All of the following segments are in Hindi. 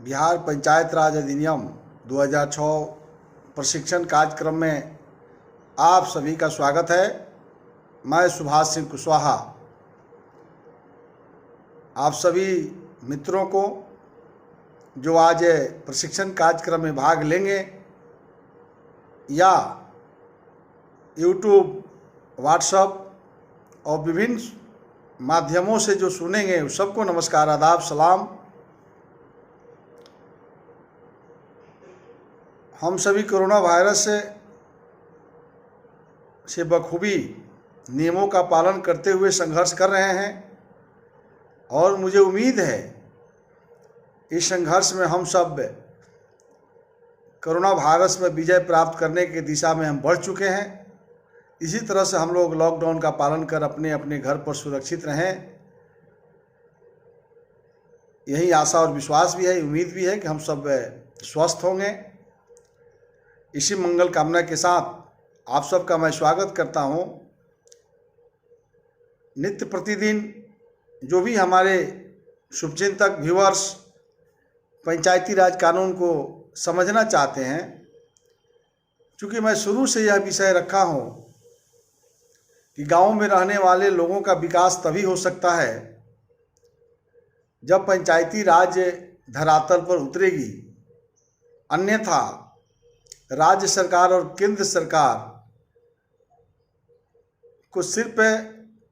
बिहार पंचायत राज अधिनियम 2006 प्रशिक्षण कार्यक्रम में आप सभी का स्वागत है। मैं सुभाष सिंह कुशवाहा आप सभी मित्रों को जो आज प्रशिक्षण कार्यक्रम में भाग लेंगे या यूट्यूब, व्हाट्सएप और विभिन्न माध्यमों से जो सुनेंगे उस सबको नमस्कार, आदाब, सलाम। हम सभी कोरोना वायरस से बखूबी नियमों का पालन करते हुए संघर्ष कर रहे हैं और मुझे उम्मीद है इस संघर्ष में हम सब कोरोना वायरस में विजय प्राप्त करने की दिशा में हम बढ़ चुके हैं। इसी तरह से हम लोग लॉकडाउन का पालन कर अपने अपने घर पर सुरक्षित रहें, यही आशा और विश्वास भी है, उम्मीद भी है कि हम सब स्वस्थ होंगे। इसी मंगल कामना के साथ आप सबका मैं स्वागत करता हूं। नित्य प्रतिदिन जो भी हमारे शुभचिंतक व्यूअर्स पंचायती राज कानून को समझना चाहते हैं, क्योंकि मैं शुरू से यह विषय रखा हूं कि गांव में रहने वाले लोगों का विकास तभी हो सकता है जब पंचायती राज धरातल पर उतरेगी। अन्यथा राज्य सरकार और केंद्र सरकार को सिर्फ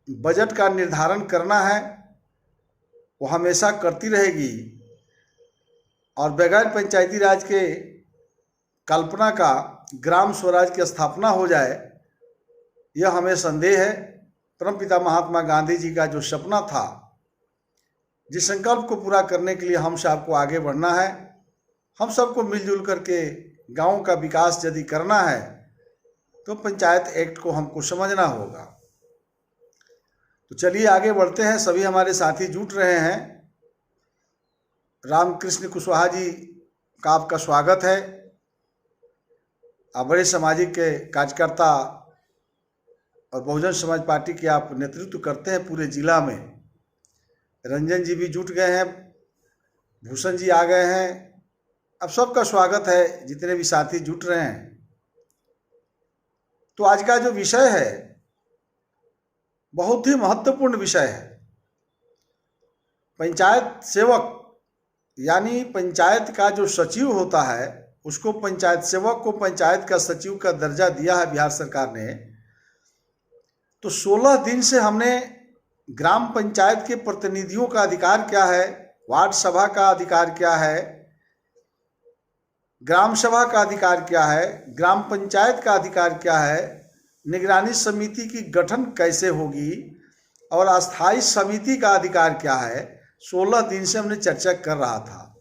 बजट का निर्धारण करना है, वो हमेशा करती रहेगी और बगैर पंचायती राज के कल्पना का ग्राम स्वराज की स्थापना हो जाए, यह हमें संदेह है। परमपिता महात्मा गांधी जी का जो सपना था, जिस संकल्प को पूरा करने के लिए हम सबको आगे बढ़ना है, हम सबको मिलजुल करके गांव का विकास यदि करना है तो पंचायत एक्ट को हमको समझना होगा। तो चलिए आगे बढ़ते हैं। सभी हमारे साथी जुट रहे हैं। रामकृष्ण कुशवाहा जी का आपका स्वागत है। आप बड़े सामाजिक के कार्यकर्ता और बहुजन समाज पार्टी के आप नेतृत्व करते हैं पूरे जिला में। रंजन जी भी जुट गए हैं, भूषण जी आ गए हैं। अब सबका स्वागत है, जितने भी साथी जुट रहे हैं। तो आज का जो विषय है बहुत ही महत्वपूर्ण विषय है। पंचायत सेवक यानी पंचायत का जो सचिव होता है, उसको पंचायत सेवक को पंचायत का सचिव का दर्जा दिया है बिहार सरकार ने। तो 16 दिन से हमने ग्राम पंचायत के प्रतिनिधियों का अधिकार क्या है, वार्ड सभा का अधिकार क्या है, ग्राम सभा का अधिकार क्या है, ग्राम पंचायत का अधिकार क्या है, निगरानी समिति की गठन कैसे होगी और अस्थायी समिति का अधिकार क्या है, 16 दिन से हमने चर्चा कर रहा था।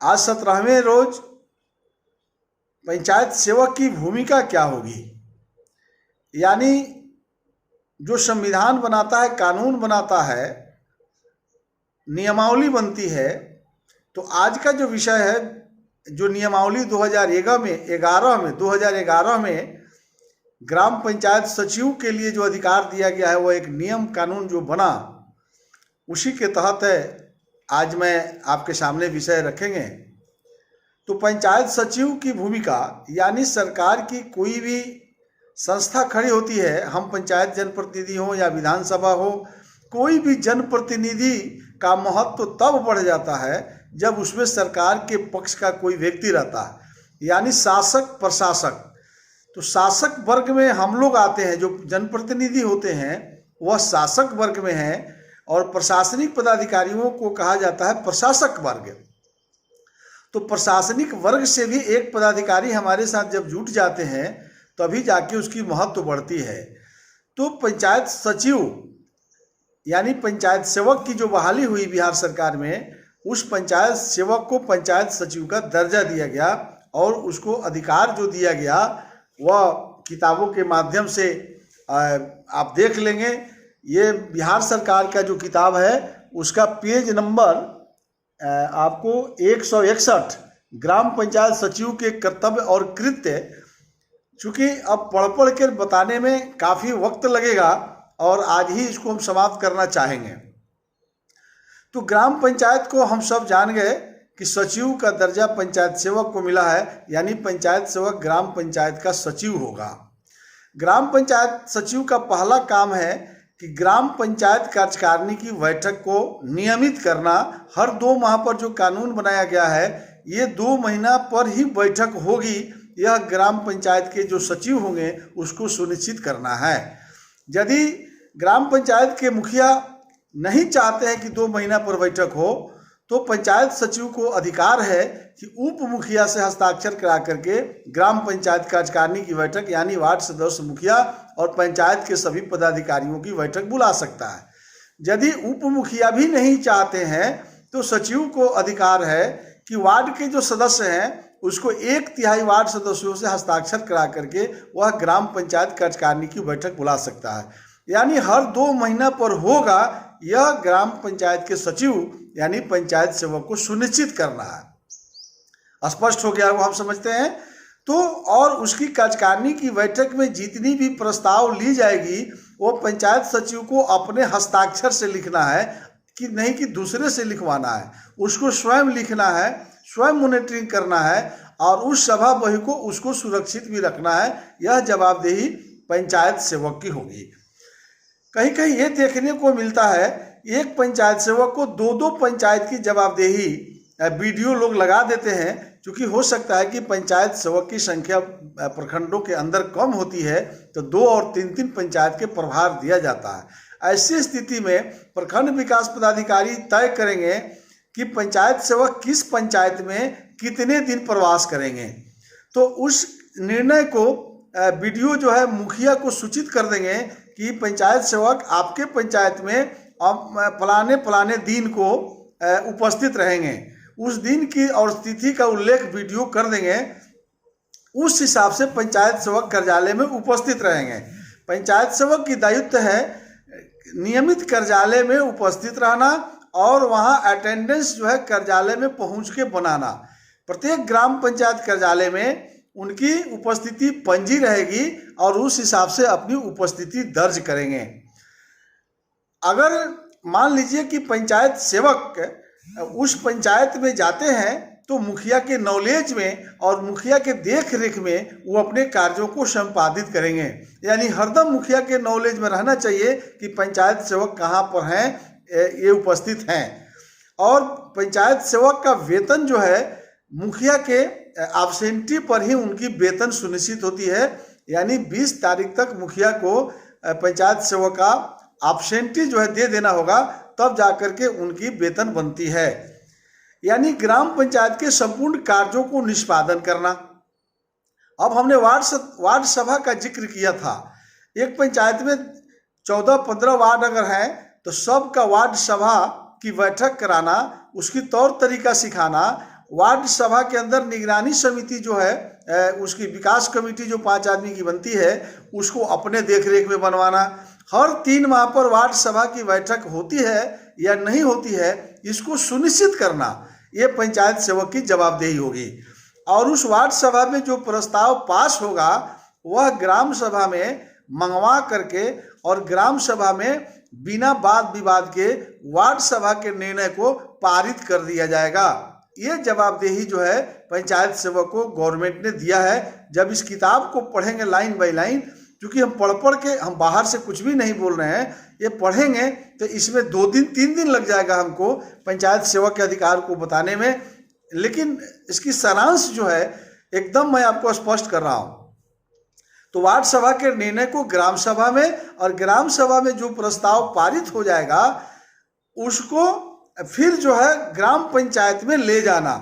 आज 17वें रोज पंचायत सेवक की भूमिका क्या होगी, यानी जो संविधान बनाता है, कानून बनाता है, नियमावली बनती है। तो आज का जो विषय है, जो नियमावली 2011 में ग्राम पंचायत सचिव के लिए जो अधिकार दिया गया है, वो एक नियम कानून जो बना, उसी के तहत है आज मैं आपके सामने विषय रखेंगे। तो पंचायत सचिव की भूमिका, यानी सरकार की कोई भी संस्था खड़ी होती है, हम पंचायत जनप्रतिनिधि हो या विधानसभा हो, कोई भी जनप्रतिनिधि का महत्व तब बढ़ जाता है जब उसमें सरकार के पक्ष का कोई व्यक्ति रहता है, यानी शासक प्रशासक। तो शासक वर्ग में हम लोग आते हैं, जो जनप्रतिनिधि होते हैं वह शासक वर्ग में हैं और प्रशासनिक पदाधिकारियों को कहा जाता है प्रशासक वर्ग। तो प्रशासनिक वर्ग से भी एक पदाधिकारी हमारे साथ जब जुट जाते हैं तभी जाके उसकी महत्व बढ़ती है। तो पंचायत सचिव यानी पंचायत सेवक की जो बहाली हुई बिहार सरकार में, उस पंचायत सेवक को पंचायत सचिव का दर्जा दिया गया और उसको अधिकार जो दिया गया वह किताबों के माध्यम से आप देख लेंगे। ये बिहार सरकार का जो किताब है उसका पेज नंबर आपको 161, ग्राम पंचायत सचिव के कर्तव्य और कृत्य। चूँकि अब पढ़ के बताने में काफ़ी वक्त लगेगा और आज ही इसको हम समाप्त करना चाहेंगे। तो ग्राम पंचायत को हम सब जान गए कि सचिव का दर्जा पंचायत सेवक को मिला है, यानी पंचायत सेवक ग्राम पंचायत का सचिव होगा। ग्राम पंचायत सचिव का पहला काम है कि ग्राम पंचायत कार्यकारिणी की बैठक को नियमित करना। हर 2 माह पर जो कानून बनाया गया है, ये 2 महीना पर ही बैठक होगी, यह ग्राम पंचायत के जो सचिव होंगे उसको सुनिश्चित करना है। यदि ग्राम पंचायत के मुखिया नहीं चाहते हैं कि 2 महीना पर बैठक हो, तो पंचायत सचिव को अधिकार है कि उप मुखिया से हस्ताक्षर करा करके ग्राम पंचायत कार्यकारिणी की बैठक, यानी वार्ड सदस्य, मुखिया और पंचायत के सभी पदाधिकारियों की बैठक बुला सकता है। यदि उप मुखिया भी नहीं चाहते हैं तो सचिव को अधिकार है कि वार्ड के जो सदस्य हैं उसको 1/3 वार्ड सदस्यों से हस्ताक्षर करा करके वह ग्राम पंचायत कार्यकारिणी की बैठक बुला सकता है। यानी हर 2 महीना पर होगा, यह ग्राम पंचायत के सचिव यानी पंचायत सेवक को सुनिश्चित करना है। स्पष्ट हो गया वो हम समझते हैं। तो और उसकी कार्यकारिणी की बैठक में जितनी भी प्रस्ताव ली जाएगी वो पंचायत सचिव को अपने हस्ताक्षर से लिखना है, कि नहीं कि दूसरे से लिखवाना है। उसको स्वयं लिखना है, स्वयं मॉनिटरिंग करना है और उस सभा बही को उसको सुरक्षित भी रखना है। यह जवाबदेही पंचायत सेवक की होगी। कहीं कहीं ये देखने को मिलता है, एक पंचायत सेवक को 2-2 पंचायत की जवाबदेही बीडीओ लोग लगा देते हैं, क्योंकि हो सकता है कि पंचायत सेवक की संख्या प्रखंडों के अंदर कम होती है, तो 2 और 3-3 पंचायत के प्रभार दिया जाता है। ऐसी स्थिति में प्रखंड विकास पदाधिकारी तय करेंगे कि पंचायत सेवक किस पंचायत में कितने दिन प्रवास करेंगे। तो उस निर्णय को बीडीओ जो है मुखिया को सूचित कर देंगे कि पंचायत सेवक आपके पंचायत में फलाने दिन को उपस्थित रहेंगे। उस दिन की और तिथि का उल्लेख बीडीओ कर देंगे, उस हिसाब से पंचायत सेवक कार्यालय में उपस्थित रहेंगे। पंचायत सेवक की दायित्व है नियमित कार्यालय में उपस्थित रहना और वहां अटेंडेंस जो है कार्यालय में पहुंच के बनाना। प्रत्येक ग्राम पंचायत कार्यालय में उनकी उपस्थिति पंजी रहेगी और उस हिसाब से अपनी उपस्थिति दर्ज करेंगे। अगर मान लीजिए कि पंचायत सेवक उस पंचायत में जाते हैं तो मुखिया के नॉलेज में और मुखिया के देख रेख में वो अपने कार्यों को संपादित करेंगे। यानी हरदम मुखिया के नॉलेज में रहना चाहिए कि पंचायत सेवक कहाँ पर हैं, ये उपस्थित हैं। और पंचायत सेवक का वेतन जो है मुखिया के एब्सेंटी पर ही उनकी वेतन सुनिश्चित होती है। यानी 20 तारीख तक मुखिया को पंचायत सेवक का एब्सेंटी जो है दे देना होगा, तब जाकर के उनकी वेतन बनती है। यानी ग्राम पंचायत के संपूर्ण कार्यों को निष्पादन करना। अब हमने वार्ड सभा का जिक्र किया था। एक पंचायत में 14-15 वार्ड अगर हैं तो सबका वार्ड सभा की बैठक कराना, उसकी तौर तरीका सिखाना। वार्ड सभा के अंदर निगरानी समिति जो है उसकी विकास कमेटी जो 5 आदमी की बनती है उसको अपने देखरेख में बनवाना। हर 3 माह पर वार्ड सभा की बैठक होती है या नहीं होती है, इसको सुनिश्चित करना, ये पंचायत सेवक की जवाबदेही होगी। और उस वार्ड सभा में जो प्रस्ताव पास होगा वह ग्राम सभा में मंगवा करके और ग्राम सभा में बिना वाद विवाद के वार्ड सभा के निर्णय को पारित कर दिया जाएगा। ये जवाबदेही जो है पंचायत सेवक को गवर्नमेंट ने दिया है। जब इस किताब को पढ़ेंगे लाइन बाय लाइन, क्योंकि हम पढ़ के हम बाहर से कुछ भी नहीं बोल रहे हैं, ये पढ़ेंगे तो इसमें 2 दिन 3 दिन लग जाएगा हमको पंचायत सेवक के अधिकार को बताने में। लेकिन इसकी सारांश जो है एकदम मैं आपको स्पष्ट कर रहा हूँ। तो वार्ड सभा के निर्णय को ग्राम सभा में, और ग्राम सभा में जो प्रस्ताव पारित हो जाएगा उसको फिर जो है ग्राम पंचायत में ले जाना।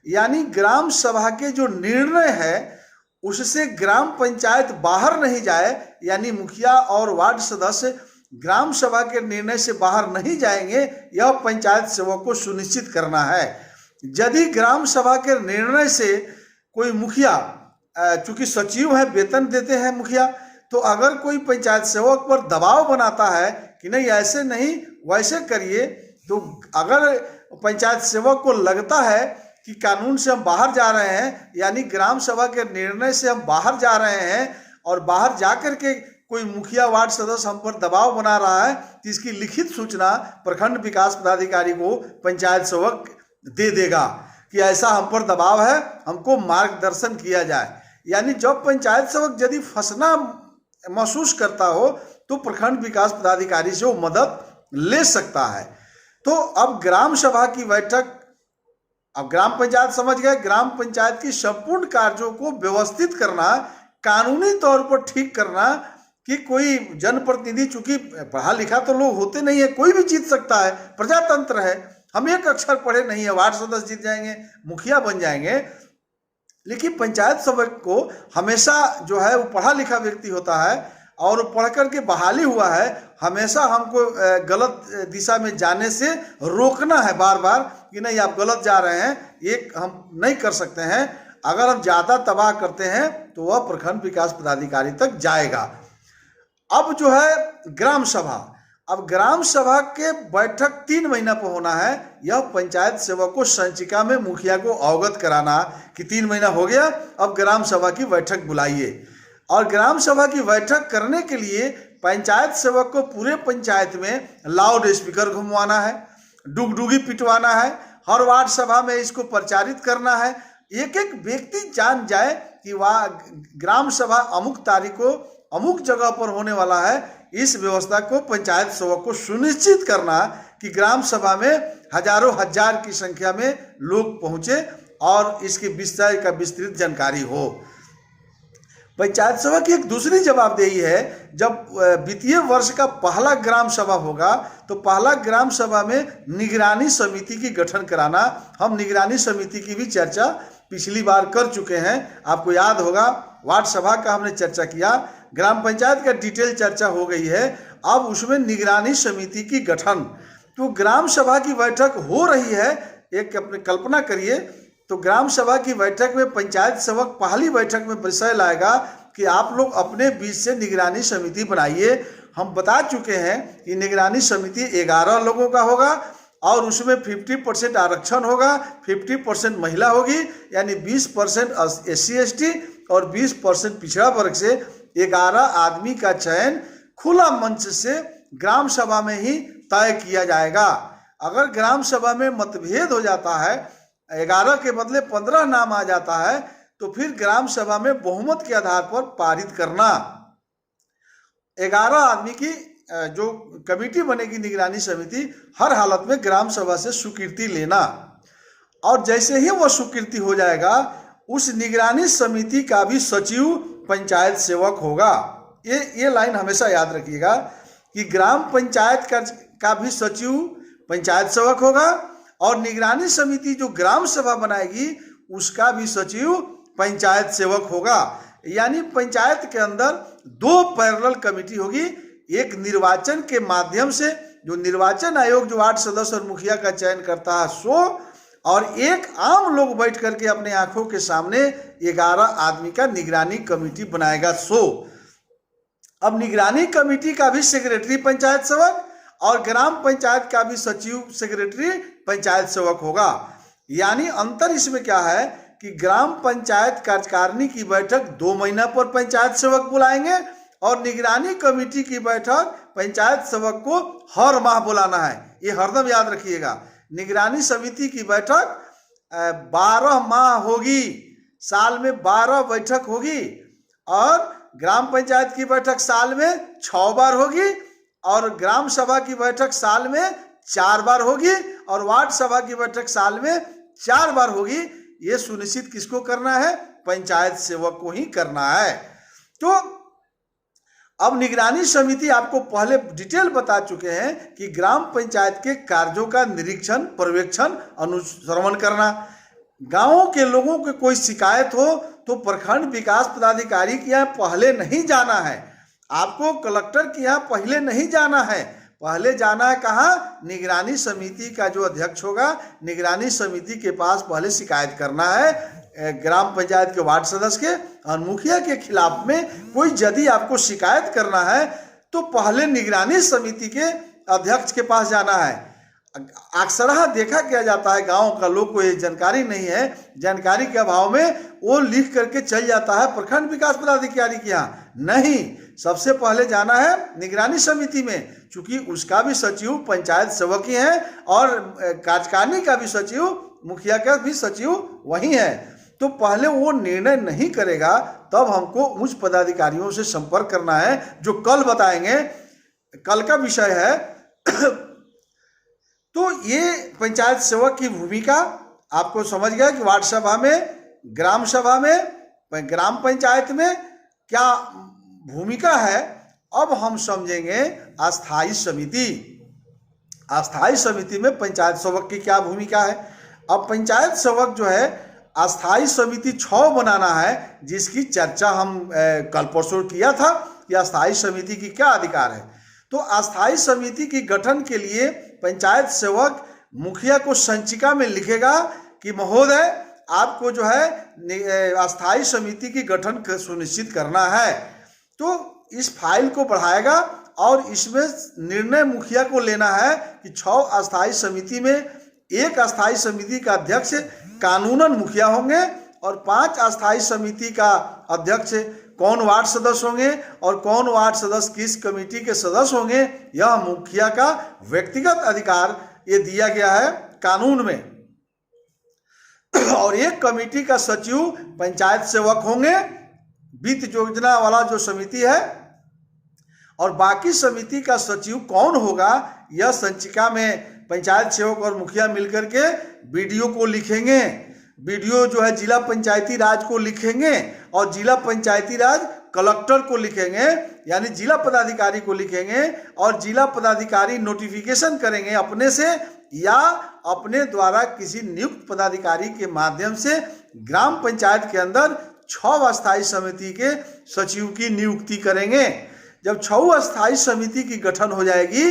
यानी ग्राम सभा के जो निर्णय है उससे ग्राम पंचायत बाहर नहीं जाए, यानी मुखिया और वार्ड सदस्य ग्राम सभा के निर्णय से बाहर नहीं जाएंगे, यह पंचायत सेवक को सुनिश्चित करना है। यदि ग्राम सभा के निर्णय से कोई मुखिया, चूंकि सचिव है वेतन देते हैं मुखिया, तो अगर कोई पंचायत सेवक पर दबाव बनाता है कि नहीं ऐसे नहीं वैसे करिए, तो अगर पंचायत सेवक को लगता है कि कानून से हम बाहर जा रहे हैं, यानी ग्राम सभा के निर्णय से हम बाहर जा रहे हैं और बाहर जा कर के कोई मुखिया वार्ड सदस्य हम पर दबाव बना रहा है तो इसकी लिखित सूचना प्रखंड विकास पदाधिकारी को पंचायत सेवक दे देगा कि ऐसा हम पर दबाव है, हमको मार्गदर्शन किया जाए। यानी जब पंचायत सेवक यदि फंसना महसूस करता हो तो प्रखंड विकास पदाधिकारी से वो मदद ले सकता है। तो अब ग्राम सभा की बैठक, अब ग्राम पंचायत समझ गए, ग्राम पंचायत की संपूर्ण कार्यों को व्यवस्थित करना, कानूनी तौर पर ठीक करना कि कोई जनप्रतिनिधि, चूंकि पढ़ा लिखा तो लोग होते नहीं है, कोई भी जीत सकता है, प्रजातंत्र है, हम एक अक्षर पढ़े नहीं है, वार्ड सदस्य जीत जाएंगे, मुखिया बन जाएंगे, लेकिन पंचायत सेवक को हमेशा जो है वो पढ़ा लिखा व्यक्ति होता है और पढ़ करके बहाली हुआ है, हमेशा हमको गलत दिशा में जाने से रोकना है बार बार कि नहीं आप गलत जा रहे हैं, ये हम नहीं कर सकते हैं। अगर हम ज़्यादा तबाह करते हैं तो वह प्रखंड विकास पदाधिकारी तक जाएगा। अब जो है ग्राम सभा, अब ग्राम सभा के बैठक 3 महीना पर होना है। यह पंचायत सेवक को संचिका में मुखिया को अवगत कराना कि 3 महीना हो गया, अब ग्राम सभा की बैठक बुलाइए। और ग्राम सभा की बैठक करने के लिए पंचायत सेवक को पूरे पंचायत में लाउड स्पीकर घुमवाना है, डुगडुगी पिटवाना है, हर वार्ड सभा में इसको प्रचारित करना है, एक एक व्यक्ति जान जाए कि वह ग्राम सभा अमुक तारीख को अमुक जगह पर होने वाला है। इस व्यवस्था को पंचायत सेवक को सुनिश्चित करना कि ग्राम सभा में हजारों हजार की संख्या में लोग पहुंचे और इसके विषय का विस्तृत जानकारी हो। पंचायत सभा की एक दूसरी जवाबदेही है, जब वित्तीय वर्ष का पहला ग्राम सभा होगा तो पहला ग्राम सभा में निगरानी समिति की गठन कराना। हम निगरानी समिति की भी चर्चा पिछली बार कर चुके हैं, आपको याद होगा, वार्ड सभा का हमने चर्चा किया, ग्राम पंचायत का डिटेल चर्चा हो गई है। अब उसमें निगरानी समिति की गठन, तो ग्राम सभा की बैठक हो रही है, एक अपनी कल्पना करिए, तो ग्राम सभा की बैठक में पंचायत सेवक पहली बैठक में विषय लाएगा कि आप लोग अपने बीच से निगरानी समिति बनाइए। हम बता चुके हैं कि निगरानी समिति 11 लोगों का होगा और उसमें 50% आरक्षण होगा, 50% महिला होगी, यानी 20% SC/ST और 20% पिछड़ा वर्ग से 11 आदमी का चयन खुला मंच से ग्राम सभा में ही तय किया जाएगा। अगर ग्राम सभा में मतभेद हो जाता है, 11 के बदले 15 नाम आ जाता है, तो फिर ग्राम सभा में बहुमत के आधार पर पारित करना। 11 आदमी की जो कमेटी बनेगी निगरानी समिति, हर हालत में ग्राम सभा से स्वीकृति लेना, और जैसे ही वह स्वीकृति हो जाएगा उस निगरानी समिति का भी सचिव पंचायत सेवक होगा। ये लाइन हमेशा याद रखिएगा कि ग्राम पंचायत का भी सचिव पंचायत सेवक होगा और निगरानी समिति जो ग्राम सभा बनाएगी उसका भी सचिव पंचायत सेवक होगा। यानी पंचायत के अंदर 2 पैरेलल कमेटी होगी, एक निर्वाचन के माध्यम से जो निर्वाचन आयोग जो वार्ड सदस्य और मुखिया का चयन करता है सो, और एक आम लोग बैठ करके अपने आंखों के सामने 11 आदमी का निगरानी कमेटी बनाएगा सो। अब निगरानी कमेटी का भी सेक्रेटरी पंचायत सेवक और ग्राम पंचायत का भी सचिव सेक्रेटरी पंचायत सेवक होगा। यानी अंतर इसमें क्या है कि ग्राम पंचायत कार्यकारिणी की बैठक 2 महीना पर पंचायत सेवक बुलाएंगे और निगरानी कमेटी की बैठक पंचायत सेवक को हर माह बुलाना है। ये हरदम याद रखिएगा, निगरानी समिति की बैठक 12 माह होगी, साल में 12 बैठक होगी, और ग्राम पंचायत की बैठक साल में 6 बार होगी, और ग्राम सभा की बैठक साल में 4 बार होगी, और वार्ड सभा की बैठक साल में 4 बार होगी। ये सुनिश्चित किसको करना है? पंचायत सेवक को ही करना है। तो अब निगरानी समिति आपको पहले डिटेल बता चुके हैं कि ग्राम पंचायत के कार्यों का निरीक्षण, पर्यवेक्षण, अनुश्रवण करना। गांवों के लोगों के कोई शिकायत हो तो प्रखंड विकास पदाधिकारी के यहाँ पहले नहीं जाना है, आपको कलेक्टर के यहाँ पहले नहीं जाना है, पहले जाना है कहाँ? निगरानी समिति का जो अध्यक्ष होगा, निगरानी समिति के पास पहले शिकायत करना है। ग्राम पंचायत के वार्ड सदस्य के और मुखिया के खिलाफ में कोई यदि आपको शिकायत करना है तो पहले निगरानी समिति के अध्यक्ष के पास जाना है। अक्सर देखा क्या जाता है, गांव का लोग को ये जानकारी नहीं है, जानकारी के अभाव में वो लिख करके चल जाता है प्रखंड विकास पदाधिकारी के यहाँ। नहीं, सबसे पहले जाना है निगरानी समिति में, चूंकि उसका भी सचिव पंचायत सेवक ही है और कार्यकारिणी का भी सचिव, मुखिया का भी सचिव वही है। तो पहले वो निर्णय नहीं करेगा, तब हमको उच्च पदाधिकारियों से संपर्क करना है, जो कल बताएंगे, कल का विषय है। तो ये पंचायत सेवक की भूमिका आपको समझ गया कि वार्ड सभा में, ग्राम सभा में, ग्राम पंचायत में क्या भूमिका है। अब हम समझेंगे अस्थाई समिति। अस्थाई समिति में पंचायत सेवक की क्या भूमिका है। अब पंचायत सेवक जो है अस्थाई समिति 6 बनाना है, जिसकी चर्चा हम कल परसों किया था कि अस्थाई समिति की क्या अधिकार है। तो अस्थाई समिति की गठन के लिए पंचायत सेवक मुखिया को संचिका में लिखेगा कि महोदय आपको जो है अस्थाई समिति की गठन सुनिश्चित करना है। तो इस फाइल को बढ़ाएगा और इसमें निर्णय मुखिया को लेना है कि 6 अस्थाई समिति में एक अस्थाई समिति का अध्यक्ष कानूनन मुखिया होंगे और 5 अस्थाई समिति का अध्यक्ष कौन वार्ड सदस्य होंगे और कौन वार्ड सदस्य किस कमेटी के सदस्य होंगे, यह मुखिया का व्यक्तिगत अधिकार ये दिया गया है कानून में। और एक कमेटी का सचिव पंचायत सेवक होंगे, वित्त योजना वाला जो समिति है, और बाकी समिति का सचिव कौन होगा यह संचिका में पंचायत सेवक और मुखिया मिलकर के बीडीओ को लिखेंगे। बीडीओ जो है जिला पंचायती राज को लिखेंगे और जिला पंचायती राज कलेक्टर को लिखेंगे, यानी जिला पदाधिकारी को लिखेंगे, और जिला पदाधिकारी नोटिफिकेशन करेंगे अपने से या अपने द्वारा किसी नियुक्त पदाधिकारी के माध्यम से ग्राम पंचायत के अंदर 6 अस्थाई समिति के सचिव की नियुक्ति करेंगे। जब 6 अस्थाई समिति की गठन हो जाएगी,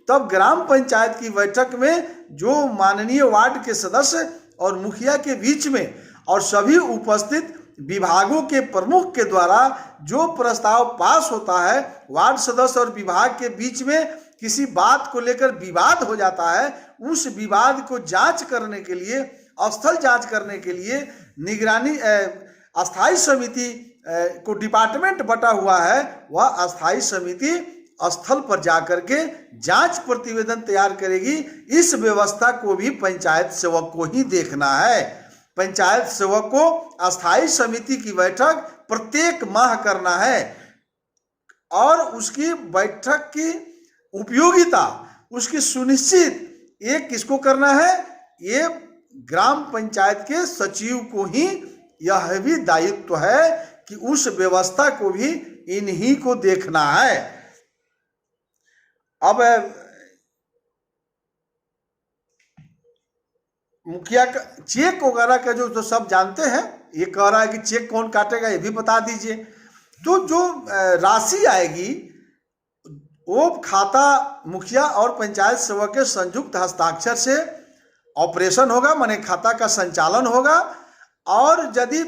तब ग्राम पंचायत की बैठक में जो माननीय वार्ड के सदस्य और मुखिया के बीच में और सभी उपस्थित विभागों के प्रमुख के द्वारा जो प्रस्ताव पास होता है, वार्ड सदस्य और विभाग के बीच में किसी बात को लेकर विवाद हो जाता है, उस विवाद को जांच करने के लिए, स्थल जांच करने के लिए निगरानी अस्थाई समिति को डिपार्टमेंट बटा हुआ है, वह अस्थाई समिति स्थल पर जाकर के जांच प्रतिवेदन तैयार करेगी। इस व्यवस्था को भी पंचायत सेवक को ही देखना है। पंचायत सेवक को अस्थाई समिति की बैठक प्रत्येक माह करना है और उसकी बैठक की उपयोगिता, उसकी सुनिश्चित ये किसको करना है, ये ग्राम पंचायत के सचिव को ही यह भी दायित्व है कि उस व्यवस्था को भी इन्हीं को देखना है। अब मुखिया का चेक वगैरह का जो सब जानते हैं, ये कह रहा है कि चेक कौन काटेगा ये भी बता दीजिए। तो जो राशि आएगी वो खाता मुखिया और पंचायत सेवक के संयुक्त हस्ताक्षर से ऑपरेशन होगा, माने खाता का संचालन होगा। और यदि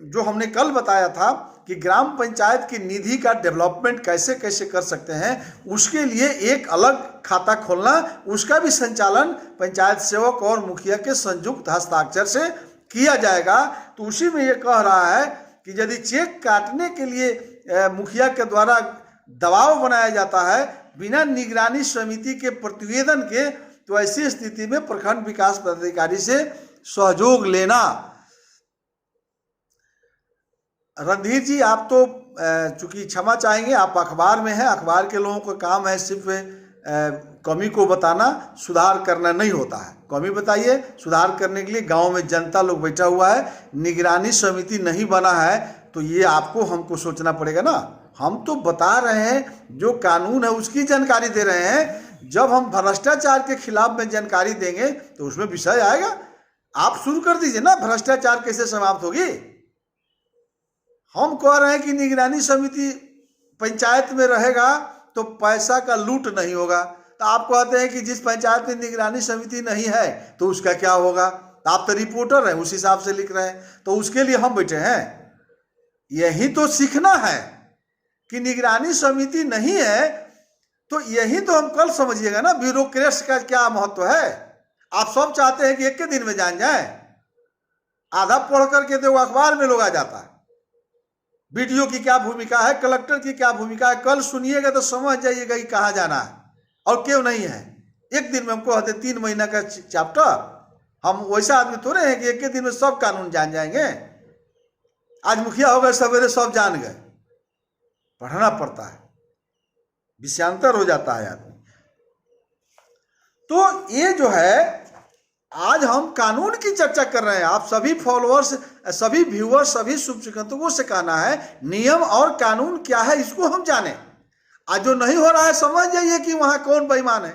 जो हमने कल बताया था कि ग्राम पंचायत की निधि का डेवलपमेंट कैसे कैसे कर सकते हैं, उसके लिए एक अलग खाता खोलना, उसका भी संचालन पंचायत सेवक और मुखिया के संयुक्त हस्ताक्षर से किया जाएगा। तो उसी में ये कह रहा है कि यदि चेक काटने के लिए मुखिया के द्वारा दबाव बनाया जाता है बिना निगरानी समिति के प्रतिवेदन के, तो ऐसी स्थिति में प्रखंड विकास पदाधिकारी से सहयोग लेना। रणधीर जी, आप तो चूंकि क्षमा चाहेंगे, आप अखबार में हैं, अखबार के लोगों का काम है सिर्फ कमी को बताना, सुधार करना नहीं होता है। कमी बताइए, सुधार करने के लिए गांव में जनता लोग बैठा हुआ है, निगरानी समिति नहीं बना है, तो ये आपको हमको सोचना पड़ेगा ना। हम तो बता रहे हैं जो कानून है उसकी जानकारी दे रहे हैं। जब हम भ्रष्टाचार के खिलाफ में जानकारी देंगे तो उसमें विषय आएगा। आप शुरू कर दीजिए ना, भ्रष्टाचार कैसे समाप्त होगी। हम कह रहे हैं कि निगरानी समिति पंचायत में रहेगा तो पैसा का लूट नहीं होगा, तो आप कहते हैं कि जिस पंचायत में निगरानी समिति नहीं है तो उसका क्या होगा। आप तो रिपोर्टर हैं, उस हिसाब से लिख रहे हैं, तो उसके लिए हम बैठे हैं। यही तो सीखना है कि निगरानी समिति नहीं है, तो यही तो हम कल समझिएगा ना ब्यूरोक्रेट्स का क्या महत्व है। आप सब चाहते हैं कि एक के दिन में जान जाए, आधा पढ़ करके तो अखबार में लोग आ जाता है। बीडीओ की क्या भूमिका है, कलेक्टर की क्या भूमिका है, कल सुनिएगा तो समझ जाइएगा कि कहाँ जाना है और क्यों नहीं है। एक दिन में हमको कहते 3 महीना का चैप्टर, हम वैसा आदमी थोड़े हैं कि एक दिन में सब कानून जान जाएंगे। आज मुखिया हो गए सवेरे सब जान गए, पढ़ना पड़ता है, विषयांतर हो जाता है आदमी। तो ये जो है आज हम कानून की चर्चा कर रहे हैं। आप सभी फॉलोअर्स, सभी व्यूअर्स, सभी शुभचिंतकों से कहना है नियम और कानून क्या है इसको हम जाने। आज जो नहीं हो रहा है समझ जाइए कि वहां कौन बेईमान है,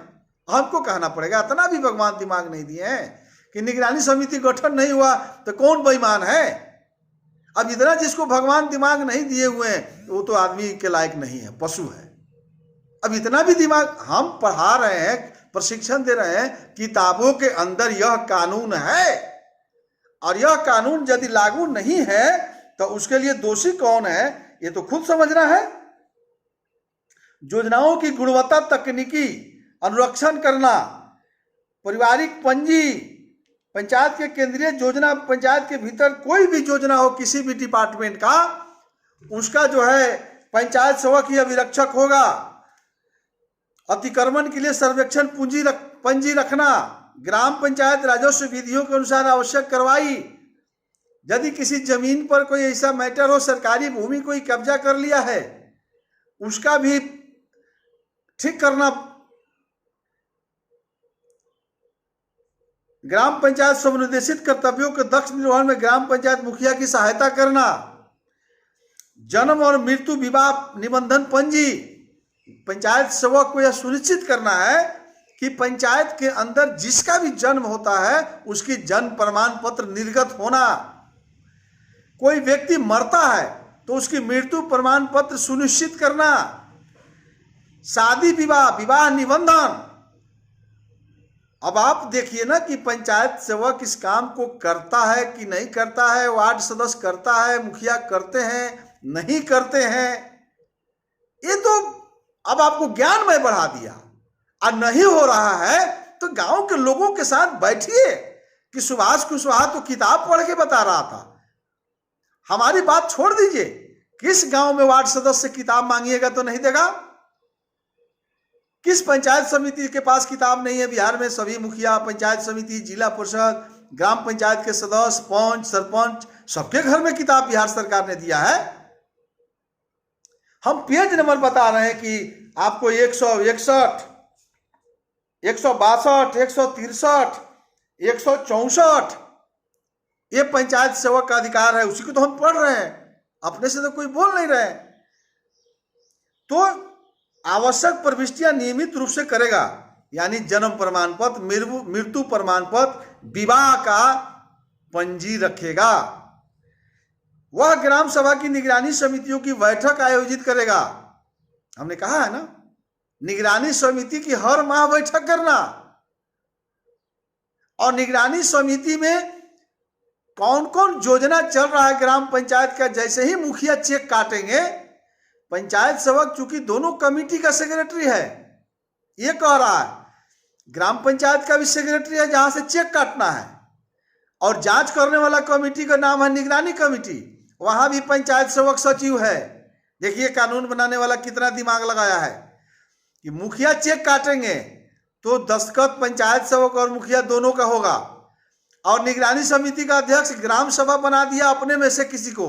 हमको कहना पड़ेगा। इतना भी भगवान दिमाग नहीं दिए हैं कि निगरानी समिति गठन नहीं हुआ तो कौन बेईमान है। अब इतना जिसको भगवान दिमाग नहीं दिए हुए हैं वो तो आदमी के लायक नहीं है, पशु है। अब इतना भी दिमाग हम पढ़ा रहे हैं, प्रशिक्षण दे रहे हैं, किताबों के अंदर यह कानून है और यह कानून यदि लागू नहीं है तो उसके लिए दोषी कौन है ये तो खुद समझना है। योजनाओं की गुणवत्ता, तकनीकी अनुरक्षण करना, पारिवारिक पंजी, पंचायत के केंद्रीय योजना, पंचायत के भीतर कोई भी योजना हो किसी भी डिपार्टमेंट का, उसका जो है पंचायत सेवक ही अभिरक्षक होगा। अतिक्रमण के लिए सर्वेक्षण पंजी रखना, ग्राम पंचायत राजस्व विधियों के अनुसार आवश्यक कार्रवाई। यदि किसी जमीन पर कोई ऐसा मैटर हो, सरकारी भूमि कोई कब्जा कर लिया है, उसका भी ठीक करना। ग्राम पंचायत स्वनिर्देशित कर्तव्यों के दक्ष निर्वहन में ग्राम पंचायत मुखिया की सहायता करना। जन्म और मृत्यु विवाह निबंधन पंजी, पंचायत सेवक को यह सुनिश्चित करना है कि पंचायत के अंदर जिसका भी जन्म होता है उसकी जन्म प्रमाण पत्र निर्गत होना। कोई व्यक्ति मरता है तो उसकी मृत्यु प्रमाण पत्र सुनिश्चित करना। शादी विवाह, विवाह निबंधन। अब आप देखिए ना कि पंचायत सेवक इस काम को करता है कि नहीं करता है, वार्ड सदस्य करता है, मुखिया करते हैं, नहीं करते हैं। ये तो अब आपको ज्ञान में बढ़ा दिया। और नहीं हो रहा है तो गांव के लोगों के साथ बैठिए कि सुभाष कुशवाहा तो किताब पढ़ के बता रहा था। हमारी बात छोड़ दीजिए, किस गांव में वार्ड सदस्य से किताब मांगिएगा तो नहीं देगा? किस पंचायत समिति के पास किताब नहीं है? बिहार में सभी मुखिया, पंचायत समिति, जिला परिषद, ग्राम पंचायत के सदस्य, पंच, सरपंच, सबके घर में किताब बिहार सरकार ने दिया है। हम पेज नंबर बता रहे हैं कि आपको 161, 162, 163, 164 ये पंचायत सेवक का अधिकार है, उसी को तो हम पढ़ रहे हैं, अपने से तो कोई बोल नहीं रहे। तो आवश्यक प्रविष्टियां नियमित रूप से करेगा, यानी जन्म प्रमाण पत्र, मृत्यु प्रमाण पत्र, विवाह का पंजी रखेगा। वह ग्राम सभा की निगरानी समितियों की बैठक आयोजित करेगा। हमने कहा है ना, निगरानी समिति की हर माह बैठक करना। और निगरानी समिति में कौन कौन योजना चल रहा है ग्राम पंचायत का, जैसे ही मुखिया चेक काटेंगे, पंचायत सेवक चूंकि दोनों कमेटी का सेक्रेटरी है, ये कह रहा है ग्राम पंचायत का भी सेक्रेटरी है जहां से चेक काटना है, और जांच करने वाला कमेटी का नाम है निगरानी कमेटी, वहां भी पंचायत सेवक सचिव है। देखिए कानून बनाने वाला कितना दिमाग लगाया है कि मुखिया चेक काटेंगे तो दस्तखत पंचायत सेवक और मुखिया दोनों का होगा, और निगरानी समिति का अध्यक्ष ग्राम सभा बना दिया अपने में से किसी को।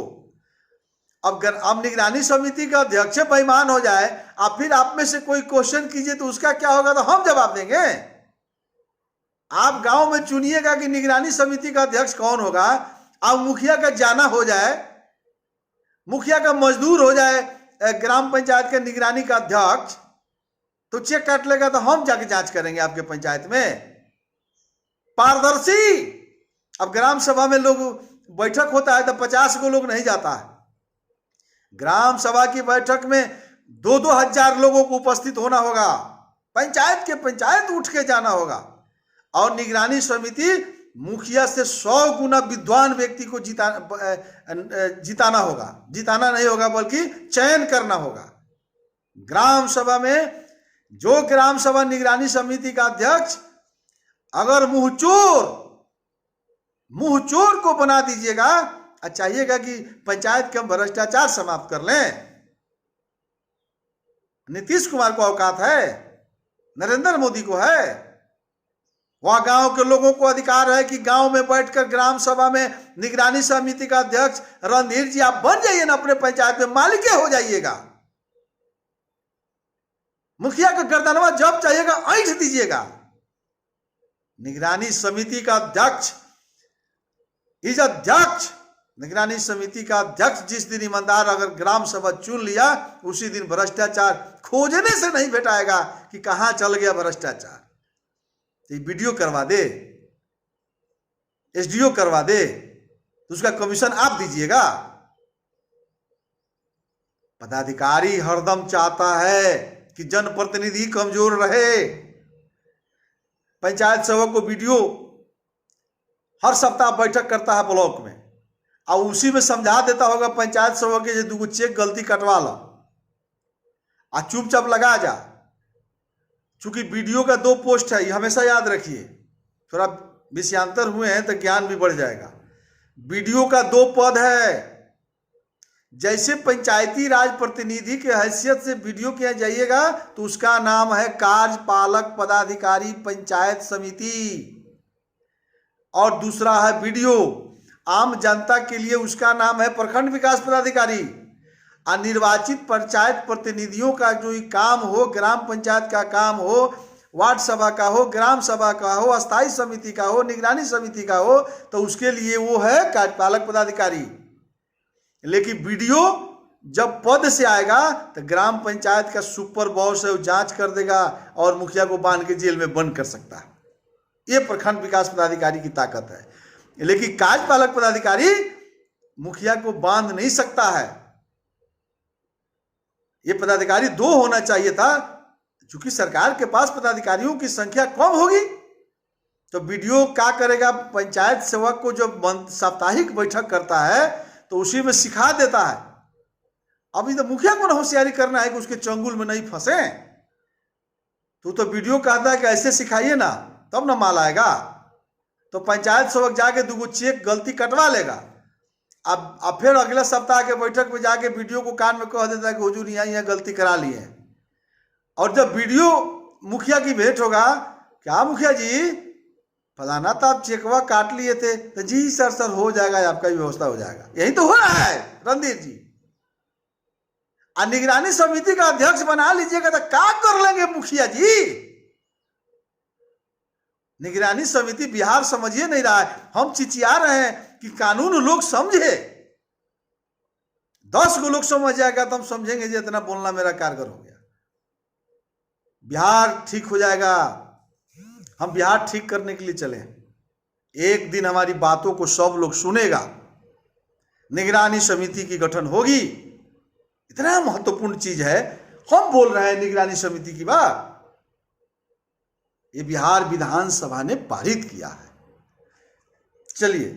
अब निगरानी समिति का अध्यक्ष बेईमान हो जाए, अब फिर आप में से कोई क्वेश्चन कीजिए तो उसका क्या होगा, तो हम जवाब देंगे। आप गांव में चुनिएगा कि निगरानी समिति का अध्यक्ष कौन होगा, अब मुखिया का जाना हो जाए, मुखिया का मजदूर हो जाए ग्राम पंचायत के निगरानी का अध्यक्ष, तो चेक काट लेगा तो हम जाके जांच करेंगे आपके पंचायत में। पारदर्शी। अब ग्राम सभा में लोग बैठक होता है तो 50 को लोग नहीं जाता है। ग्राम सभा की बैठक में 2-2 हजार लोगों को उपस्थित होना होगा, पंचायत के पंचायत उठ के जाना होगा, और निगरानी समिति मुखिया से 100 गुना विद्वान व्यक्ति को जिताना होगा। जिताना नहीं होगा बल्कि चयन करना होगा। ग्राम सभा में जो ग्राम सभा निगरानी समिति का अध्यक्ष अगर मुंहचोर को बना दीजिएगा और चाहिएगा कि पंचायत के हम भ्रष्टाचार समाप्त कर लें। नीतीश कुमार को औकात है, नरेंद्र मोदी को है। वहां गांव के लोगों को अधिकार है कि गांव में बैठकर ग्राम सभा में निगरानी समिति का अध्यक्ष रणधीर जी आप बन जाइए ना, अपने पंचायत में मालिक हो जाइएगा। मुखिया का गर्दनवा जब चाहिएगा ऐंठ दीजिएगा। निगरानी समिति का अध्यक्ष इज अध्यक्ष, निगरानी समिति का अध्यक्ष जिस दिन ईमानदार अगर ग्राम सभा चुन लिया, उसी दिन भ्रष्टाचार खोजने से नहीं भेटाएगा कि कहां चल गया भ्रष्टाचार। तो वीडियो करवा दे, एसडीओ करवा दे, तो उसका कमीशन आप दीजिएगा। पदाधिकारी हरदम चाहता है कि जनप्रतिनिधि कमजोर रहे। पंचायत सेवक को वीडियो हर सप्ताह बैठक करता है ब्लॉक में, और उसी में समझा देता होगा पंचायत सेवक के दो चेक गलती कटवा लो और चुपचाप लगा जा। चूंकि वीडियो का 2 पोस्ट है, ये हमेशा याद रखिए, थोड़ा विषयांतर हुए हैं तो ज्ञान भी बढ़ जाएगा। वीडियो का 2 पद है। जैसे पंचायती राज प्रतिनिधि के हैसियत से वीडियो किया जाइएगा तो उसका नाम है कार्यपालक पदाधिकारी पंचायत समिति, और दूसरा है वीडियो आम जनता के लिए, उसका नाम है प्रखंड विकास पदाधिकारी। और निर्वाचित पंचायत प्रतिनिधियों का जो काम हो, ग्राम पंचायत का काम हो, वार्ड सभा का हो, ग्राम सभा का हो, अस्थायी समिति का हो, निगरानी समिति का हो, तो उसके लिए वो है कार्यपालक पदाधिकारी। लेकिन वीडियो जब पद से आएगा तो ग्राम पंचायत का सुपर बॉस है, वो जांच कर देगा और मुखिया को बांध के जेल में बंद कर सकता है। ये प्रखंड विकास पदाधिकारी की ताकत है। लेकिन कार्यपालक पदाधिकारी मुखिया को बांध नहीं सकता है। ये पदाधिकारी 2 होना चाहिए था। चूंकि सरकार के पास पदाधिकारियों की संख्या कम होगी तो वीडियो क्या करेगा, पंचायत सेवक को जब साप्ताहिक बैठक करता है तो उसी में सिखा देता है। अभी तो मुखिया को ना होशियारी करना है कि उसके चंगुल में नहीं फंसे। तो वीडियो कहता है कि ऐसे सिखाइए ना, तब ना माल आएगा। तो पंचायत सेवक जाके 2 चेक गलती कटवा लेगा। अब फिर अगले सप्ताह के बैठक में जाके वीडियो को कान में कह देता है कि हुजूर यहाँ गलती करा ली है। और जब वीडियो मुखिया की भेंट होगा, क्या मुखिया जी फलाना तो आप चेकवा काट लिए थे, तो जी सर हो जाएगा, आपका भी व्यवस्था हो जाएगा। यही तो हो रहा है रणधीर जी। और निगरानी समिति का अध्यक्ष बना लीजिएगा तो क्या कर लेंगे मुखिया जी। निगरानी समिति बिहार समझिए नहीं रहा है। हम चिचिया रहे हैं कि कानून लोग समझे। 10 गो लोग समझ जाएगा तो हम समझेंगे जी इतना बोलना मेरा कारगर हो गया, बिहार ठीक हो जाएगा। हम बिहार ठीक करने के लिए चले। एक दिन हमारी बातों को सब लोग सुनेगा, निगरानी समिति की गठन होगी। इतना महत्वपूर्ण चीज है, हम बोल रहे हैं निगरानी समिति की बात। ये बिहार विधानसभा ने पारित किया है। चलिए,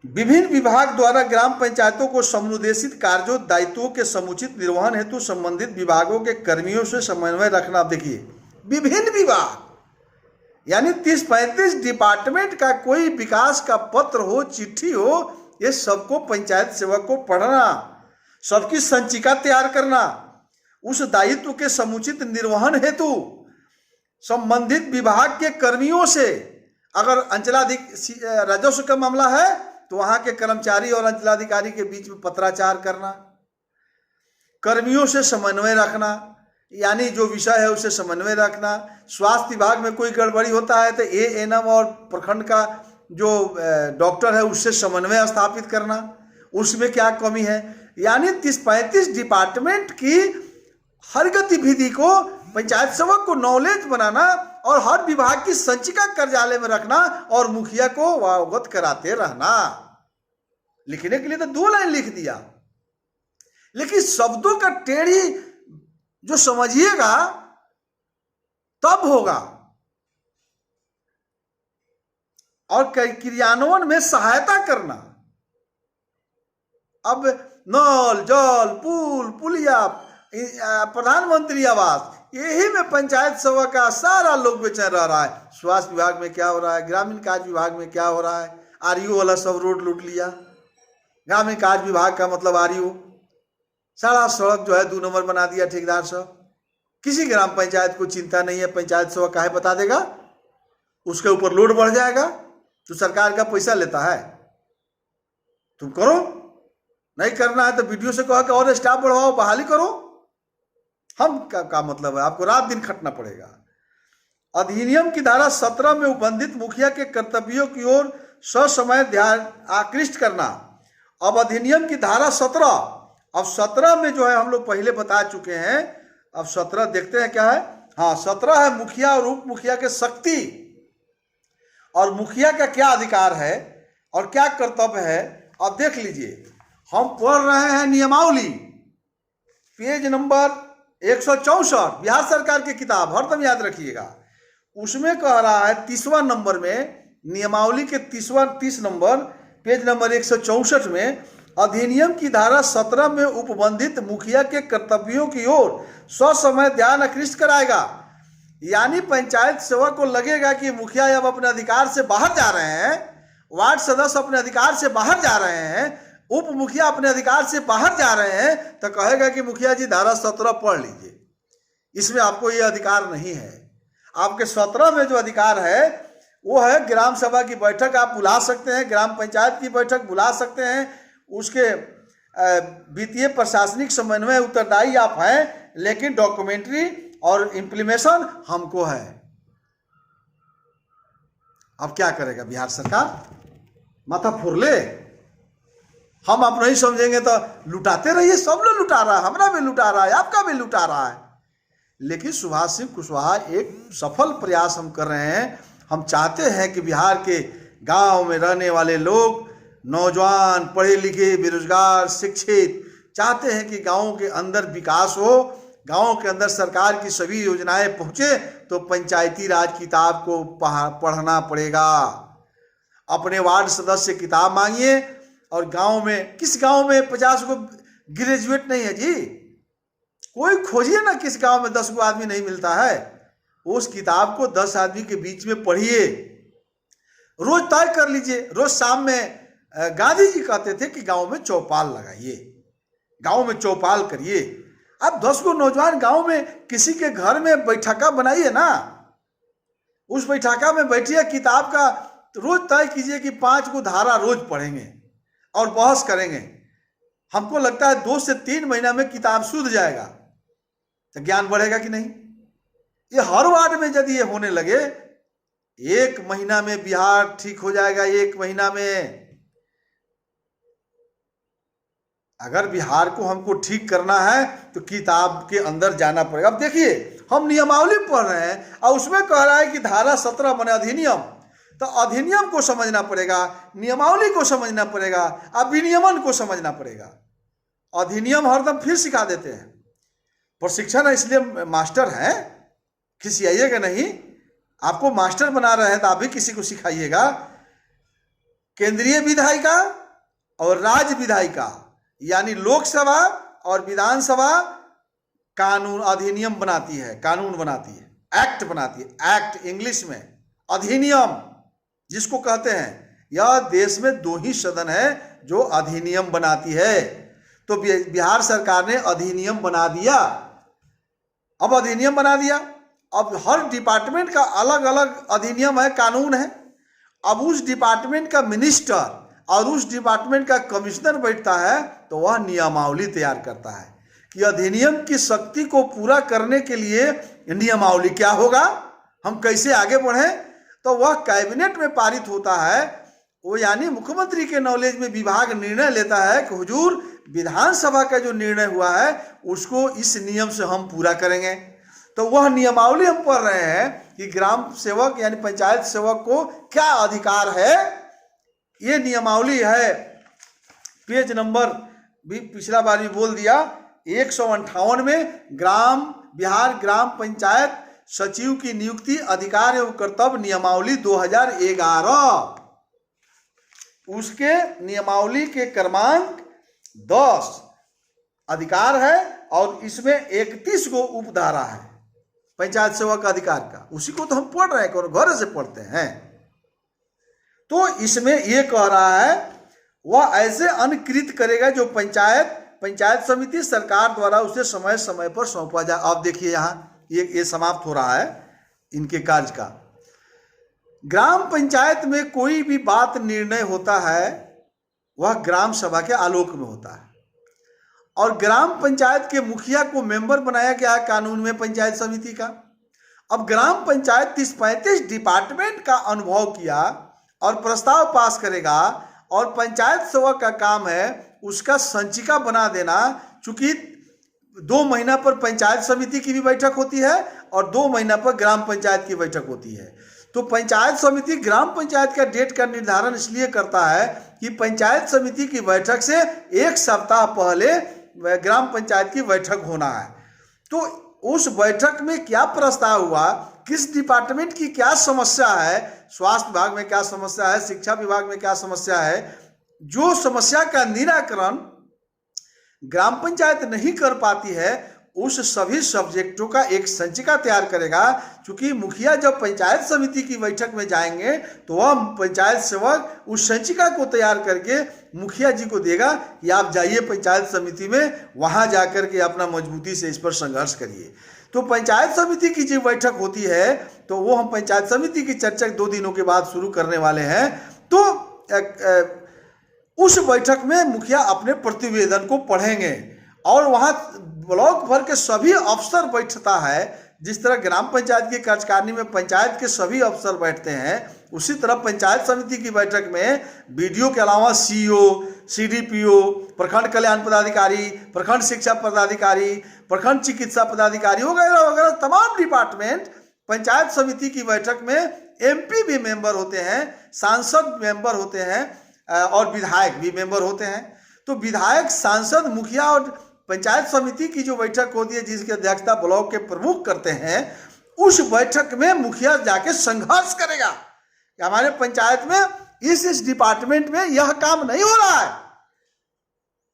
विभिन्न विभाग द्वारा ग्राम पंचायतों को समनुदेशित कार्यों दायित्वों के समुचित निर्वहन हेतु संबंधित विभागों के कर्मियों से समन्वय रखना। देखिए, विभिन्न विभाग यानी 30-35 डिपार्टमेंट का कोई विकास का पत्र हो, चिट्ठी हो, ये सबको पंचायत सेवक को पढ़ना, सबकी संचिका तैयार करना, उस दायित्व के समुचित निर्वहन हेतु संबंधित विभाग के कर्मियों से, अगर राजस्व का मामला है तो वहां के कर्मचारी और अंचलाधिकारी के बीच में पत्राचार करना, कर्मियों से समन्वय रखना, यानी जो विषय है उससे समन्वय रखना। स्वास्थ्य विभाग में कोई गड़बड़ी होता है तो एएनएम और प्रखंड का जो डॉक्टर है उससे समन्वय स्थापित करना, उसमें क्या कमी है। यानी 30-35 डिपार्टमेंट की हर गतिविधि को पंचायत सेवक को नॉलेज बनाना और हर विभाग की संचिका कार्यालय में रखना और मुखिया को अवगत कराते रहना। लिखने के लिए तो 2 लाइन लिख दिया, लेकिन शब्दों का टेढ़ी जो समझिएगा तब होगा। और क्रियान्वयन में सहायता करना। अब नल, जल, पुल, पुलिया, प्रधानमंत्री आवास, यही में पंचायत सेवक का सारा लोग बेचैन रह रहा है। स्वास्थ्य विभाग में क्या हो रहा है, ग्रामीण कार्य विभाग में क्या हो रहा है, आरईओ वाला सब रोड लूट लिया। ग्रामीण कार्य विभाग का मतलब आरईओ सारा सड़क जो है 2 नंबर बना दिया ठेकेदार साहब। किसी ग्राम पंचायत को चिंता नहीं है, पंचायत सेवा काहे बता देगा, उसके ऊपर लोड बढ़ जाएगा। तो सरकार का पैसा लेता है, तुम करो, नहीं करना है तो वीडियो से कहो कि और स्टाफ बढ़ाओ, बहाली करो। हम का मतलब है आपको रात दिन खटना पड़ेगा। अधिनियम की धारा 17 में उपबंधित मुखिया के कर्तव्यों की ओर ससमय ध्यान आकृष्ट करना। अब अधिनियम की धारा 17, अब 17 में जो है हम लोग पहले बता चुके हैं, अब 17 देखते हैं क्या है। हाँ, 17 है मुखिया और उप मुखिया के शक्ति और मुखिया का क्या अधिकार है और क्या कर्तव्य है। अब देख लीजिए, हम पढ़ रहे हैं नियमावली, पेज नंबर 164 बिहार सरकार की किताब, हरदम याद रखिएगा। उसमें कह रहा है 30वां नंबर में, नियमावली के 30 नंबर पेज नंबर 164 में, अधिनियम की धारा 17 में उपबंधित मुखिया के कर्तव्यों की ओर ससमय ध्यान आकृष्ट कराएगा। यानी पंचायत सेवक को लगेगा कि मुखिया अब अपने अधिकार से बाहर जा रहे हैं, वार्ड सदस्य अपने अधिकार से बाहर जा रहे हैं, उप मुखिया अपने अधिकार से बाहर जा रहे हैं, तो कहेगा कि मुखिया जी धारा 17 पढ़ लीजिए, इसमें आपको ये अधिकार नहीं है। आपके 17 में जो अधिकार है वो है ग्राम सभा की बैठक आप बुला सकते हैं, ग्राम पंचायत की बैठक बुला सकते हैं, उसके वित्तीय प्रशासनिक समन्वय उत्तरदायी आप हैं, लेकिन डॉक्यूमेंट्री और इम्प्लीमेशन हमको है। अब क्या करेगा बिहार सरकार, माथा फोड़ ले। हम आप नहीं समझेंगे तो लुटाते रहिए, सब लोग लुटा रहा है, हमारा भी लुटा रहा है, आपका भी लुटा रहा है। लेकिन सुभाष सिंह कुशवाहा एक सफल प्रयास हम कर रहे हैं। हम चाहते हैं कि बिहार के गांव में रहने वाले लोग, नौजवान, पढ़े लिखे, बेरोजगार, शिक्षित, चाहते हैं कि गांवों के अंदर विकास हो, गांवों के अंदर सरकार की सभी योजनाएं पहुंचे। तो पंचायती राज किताब को पढ़ना पड़ेगा। अपने वार्ड सदस्य से किताब मांगिए, और गांव में, किस गांव में 50 को ग्रेजुएट नहीं है जी, कोई खोजिए ना, किस गांव में 10 को आदमी नहीं मिलता है। उस किताब को 10 आदमी के बीच में पढ़िए, रोज तय कर लीजिए। रोज शाम में गांधी जी कहते थे कि गांव में चौपाल लगाइए, गांव में चौपाल करिए। अब 10 को नौजवान गांव में किसी के घर में बैठका बनाइए ना, उस बैठका में बैठिए, किताब का रोज तय कीजिए कि 5 को धारा रोज पढ़ेंगे और बहस करेंगे। हमको लगता है 2 से 3 महीना में किताब सूझ जाएगा, तो ज्ञान बढ़ेगा कि नहीं। ये हर वार्ड में यदि ये होने लगे, 1 महीना में बिहार ठीक हो जाएगा। 1 महीना में अगर बिहार को हमको ठीक करना है तो किताब के अंदर जाना पड़ेगा। अब देखिए, हम नियमावली पढ़ रहे हैं और उसमें कह रहा है कि धारा 17 बने अधिनियम, तो अधिनियम को समझना पड़ेगा, नियमावली को समझना पड़ेगा, अब विनियमन को समझना पड़ेगा। अधिनियम हरदम फिर सिखा देते हैं, प्रशिक्षण इसलिए मास्टर हैं, खिसियाइएगा नहीं। आपको मास्टर बना रहे हैं तो आप भी किसी को सिखाइएगा। केंद्रीय विधायिका और राज्य विधायिका यानी लोकसभा और विधानसभा कानून, अधिनियम बनाती है, कानून बनाती है, एक्ट बनाती है। एक्ट इंग्लिश में, अधिनियम जिसको कहते हैं। यह देश में 2 ही सदन है जो अधिनियम बनाती है। तो बिहार सरकार ने अधिनियम बना दिया। अब अधिनियम बना दिया, अब हर डिपार्टमेंट का अलग अलग अधिनियम है, कानून है। अब उस डिपार्टमेंट का मिनिस्टर और उस डिपार्टमेंट का कमिश्नर बैठता है, तो वह नियमावली तैयार करता है कि अधिनियम की शक्ति को पूरा करने के लिए नियमावली क्या होगा, हम कैसे आगे बढ़ें। तो वह कैबिनेट में पारित होता है, वो यानी मुख्यमंत्री के नॉलेज में विभाग निर्णय लेता है कि हुजूर विधानसभा का जो निर्णय हुआ है उसको इस नियम से हम पूरा करेंगे। तो वह नियमावली हम पढ़ रहे हैं कि ग्राम सेवक यानी पंचायत सेवक को क्या अधिकार है। ये नियमावली है, पेज नंबर भी पिछला बार भी बोल दिया, 158 में बिहार ग्राम पंचायत सचिव की नियुक्ति, अधिकार एवं कर्तव्य नियमावली 2011, उसके नियमावली के क्रमांक 10 अधिकार है और इसमें 31 को उपधारा है पंचायत सेवा का अधिकार का। उसी को तो हम पढ़ रहे हैं, कौन घर से पढ़ते हैं। तो इसमें ये कह रहा है वह ऐसे अनुकृत करेगा जो पंचायत समिति सरकार द्वारा उसे समय समय पर सौंपा जाए। आप देखिए यहाँ ये समाप्त हो रहा है इनके कार्य का। ग्राम पंचायत में कोई भी बात निर्णय होता है वह ग्राम सभा के आलोक में होता है, और ग्राम पंचायत के मुखिया को मेंबर बनाया गया है कानून में पंचायत समिति का। अब ग्राम पंचायत 30-35 डिपार्टमेंट का अनुभव किया और प्रस्ताव पास करेगा, और पंचायत सेवक का काम है उसका संचिका बना देना। चूंकि 2 महीना पर पंचायत समिति की भी बैठक होती है और 2 महीना पर ग्राम पंचायत की बैठक होती है, तो पंचायत समिति ग्राम पंचायत का डेट का निर्धारण इसलिए करता है कि पंचायत समिति की बैठक से 1 सप्ताह पहले ग्राम पंचायत की बैठक होना है। तो उस बैठक में क्या प्रस्ताव हुआ, किस डिपार्टमेंट की क्या समस्या है, स्वास्थ्य विभाग में क्या समस्या है, शिक्षा विभाग में क्या समस्या है, जो समस्या का निराकरण ग्राम पंचायत नहीं कर पाती है, उस सभी सब्जेक्टों का एक संचिका तैयार करेगा। क्योंकि मुखिया जब पंचायत समिति की बैठक में जाएंगे तो वह पंचायत सेवक उस संचिका को तैयार करके मुखिया जी को देगा कि आप जाइए पंचायत समिति में, वहां जाकर के अपना मजबूती से इस पर संघर्ष करिए। तो पंचायत समिति की जो बैठक होती है तो वो हम पंचायत समिति की चर्चा 2 दिनों के बाद शुरू करने वाले हैं। तो उस बैठक में मुखिया अपने प्रतिवेदन को पढ़ेंगे और वहां ब्लॉक भर के सभी अफसर बैठता है। जिस तरह ग्राम पंचायत की कार्यकारिणी में पंचायत के सभी अफसर बैठते हैं, उसी तरह पंचायत समिति की बैठक में बीडीओ के अलावा सीईओ, सीडीपीओ, प्रखंड कल्याण पदाधिकारी, प्रखंड शिक्षा पदाधिकारी, प्रखंड चिकित्सा पदाधिकारी वगैरह वगैरह तमाम डिपार्टमेंट पंचायत समिति की बैठक में एमपी भी मेंबर होते हैं, सांसद मेंबर होते हैं और विधायक भी मेंबर होते हैं। तो विधायक, सांसद, मुखिया और पंचायत समिति की जो बैठक होती है जिसकी अध्यक्षता ब्लॉक के प्रमुख करते हैं, उस बैठक में मुखिया जाके संघर्ष करेगा कि हमारे पंचायत में इस डिपार्टमेंट में यह काम नहीं हो रहा है,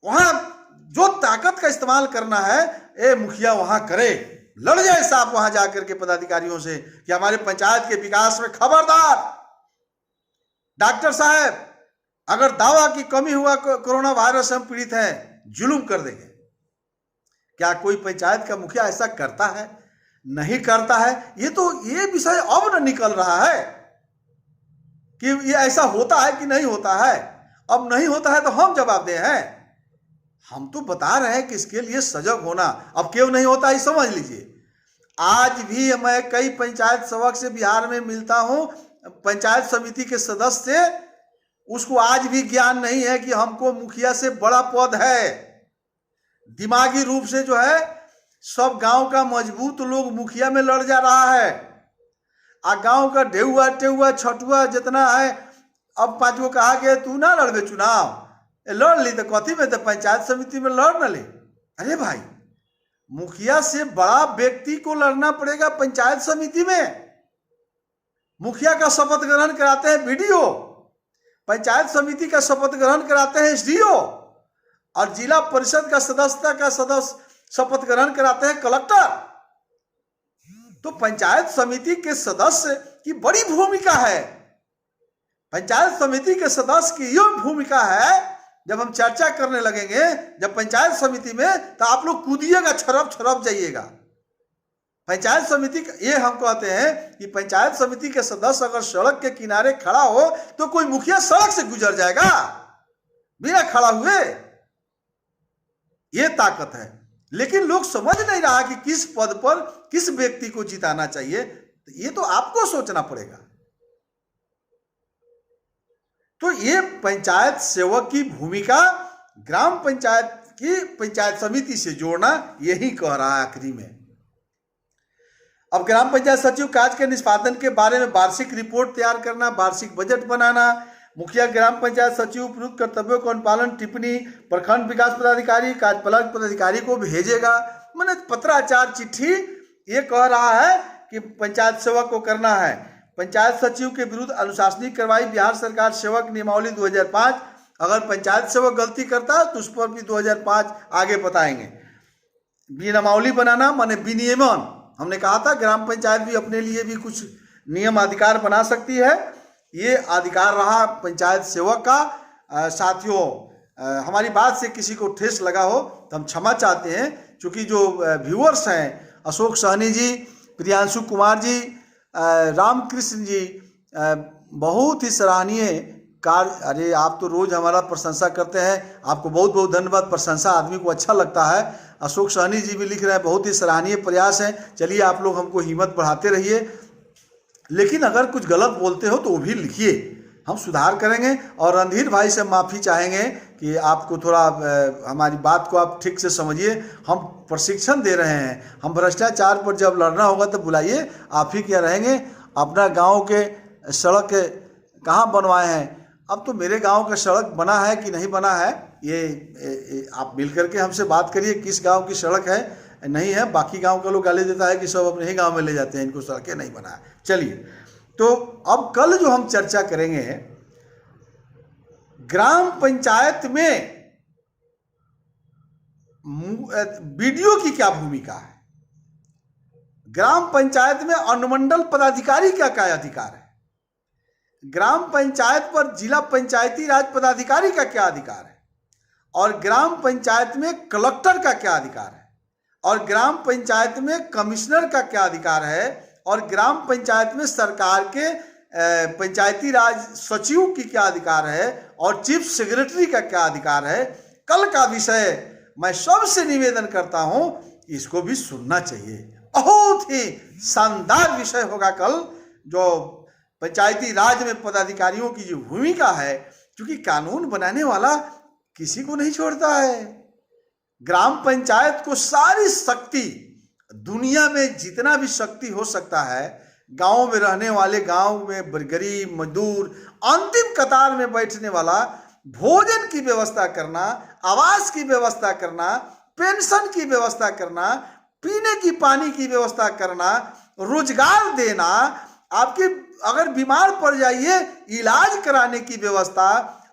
वहां जो ताकत का इस्तेमाल करना है मुखिया वहां करे, लड़ जाए साहब वहां जाकर के पदाधिकारियों से कि हमारे पंचायत के विकास में खबरदार। डॉक्टर साहब, अगर दवा की कमी हुआ कोरोना वायरस से हम पीड़ित हैं, जुलूम कर देंगे। क्या कोई पंचायत का मुखिया ऐसा करता है? नहीं करता है। ये विषय अब न निकल रहा है कि ये ऐसा होता है कि नहीं होता है। अब नहीं होता है तो हम जवाबदेह हैं। हम तो बता रहे हैं कि इसके लिए सजग होना। अब क्यों नहीं होता है समझ लीजिए। आज भी मैं कई पंचायत सेवक से बिहार में मिलता हूं, पंचायत समिति के सदस्य से, उसको आज भी ज्ञान नहीं है कि हमको मुखिया से बड़ा पद है। दिमागी रूप से जो है सब गांव का मजबूत लोग मुखिया में लड़ जा रहा है, आ गांव का ढेउआ टेउआ छटुआ जितना है, अब 5 गो कहा गया तू ना लड़बे चुनाव, लड़ ली तो कथी में, तो पंचायत समिति में लड़ न ले। अरे भाई, मुखिया से बड़ा व्यक्ति को लड़ना पड़ेगा पंचायत समिति में। मुखिया का शपथ ग्रहण कराते हैं बीडीओ, पंचायत समिति का शपथ ग्रहण कराते हैं एसडीओ, और जिला परिषद का सदस्यता का सदस्य शपथ ग्रहण कराते हैं कलेक्टर। तो पंचायत समिति के सदस्य की बड़ी भूमिका है। पंचायत समिति के सदस्य की यह भूमिका है, जब हम चर्चा करने लगेंगे जब पंचायत समिति में, तो आप लोग कूदिएगा, छरप जाइएगा। पंचायत समिति ये हम कहते हैं कि पंचायत समिति के सदस्य अगर सड़क के किनारे खड़ा हो तो कोई मुखिया सड़क से गुजर जाएगा बिना खड़ा हुए। ये ताकत है। लेकिन लोग समझ नहीं रहा कि किस पद पर किस व्यक्ति को जिताना चाहिए। ये तो आपको सोचना पड़ेगा। तो ये पंचायत सेवक की भूमिका ग्राम पंचायत की पंचायत समिति से जोड़ना, यही कह रहा है आखिरी में। अब ग्राम पंचायत सचिव कार्य के निष्पादन के बारे में वार्षिक रिपोर्ट तैयार करना, वार्षिक बजट बनाना, मुखिया ग्राम पंचायत सचिव उपयुक्त कर्तव्यों का अनुपालन टिप्पणी प्रखंड विकास पदाधिकारी, कार्यपालक पदाधिकारी को भेजेगा। मैंने पत्राचार चिट्ठी ये कह रहा है कि पंचायत सेवक को करना है। पंचायत सचिव के विरुद्ध अनुशासनिक कार्रवाई, बिहार सरकार सेवक नियमावली 2005। अगर पंचायत सेवक गलती करता है तो उस पर भी 2005 आगे बताएंगे। नियमावली बनाना माने विनियमन, हमने कहा था ग्राम पंचायत भी अपने लिए भी कुछ नियम अधिकार बना सकती है। ये अधिकार रहा पंचायत सेवक का। साथियों, हमारी बात से किसी को ठेस लगा हो तो हम क्षमा चाहते हैं, क्योंकि जो व्यूअर्स हैं अशोक सहनी जी, प्रियांशु कुमार जी, रामकृष्ण जी, बहुत ही सराहनीय कार्य। अरे आप तो रोज हमारा प्रशंसा करते हैं, आपको बहुत बहुत धन्यवाद। प्रशंसा आदमी को अच्छा लगता है। अशोक सहनी जी भी लिख रहे हैं बहुत ही सराहनीय प्रयास है। चलिए आप लोग हमको हिम्मत बढ़ाते रहिए, लेकिन अगर कुछ गलत बोलते हो तो वो भी लिखिए, हम सुधार करेंगे। और रणधीर भाई से माफ़ी चाहेंगे कि आपको थोड़ा हमारी बात को आप ठीक से समझिए। हम प्रशिक्षण दे रहे हैं, हम भ्रष्टाचार पर जब लड़ना होगा तो बुलाइए, आप ही क्या रहेंगे। अपना गांव के सड़क कहाँ बनवाए हैं? अब तो मेरे गांव का सड़क बना है कि नहीं बना है, ये आप मिल करके हमसे बात करिए किस गांव की सड़क है नहीं है। बाकी गांव का लोग गाली देता है कि सब अपने ही गांव में ले जाते हैं, इनको सड़कें नहीं बना है। चलिए, तो अब कल जो हम चर्चा करेंगे, ग्राम पंचायत में बीडीओ की क्या भूमिका है, ग्राम पंचायत में अनुमंडल पदाधिकारी का क्या अधिकार है, ग्राम पंचायत पर जिला पंचायती राज पदाधिकारी का क्या अधिकार है, और ग्राम पंचायत में कलेक्टर का क्या अधिकार है, और ग्राम पंचायत में कमिश्नर का क्या अधिकार है, और ग्राम पंचायत में सरकार के पंचायती राज सचिव की क्या अधिकार है, और चीफ सेक्रेटरी का क्या अधिकार है। कल का विषय मैं सबसे निवेदन करता हूं, इसको भी सुनना चाहिए। बहुत ही शानदार विषय होगा कल, जो पंचायती राज में पदाधिकारियों की जो भूमिका है, क्योंकि कानून बनाने वाला किसी को नहीं छोड़ता है। ग्राम पंचायत को सारी शक्ति, दुनिया में जितना भी शक्ति हो सकता है, गांव में रहने वाले, गांव में गरीब मजदूर, अंतिम कतार में बैठने वाला, भोजन की व्यवस्था करना, आवास की व्यवस्था करना, पेंशन की व्यवस्था करना, पीने की पानी की व्यवस्था करना, रोजगार देना, आपके अगर बीमार पड़ जाइए इलाज कराने की व्यवस्था,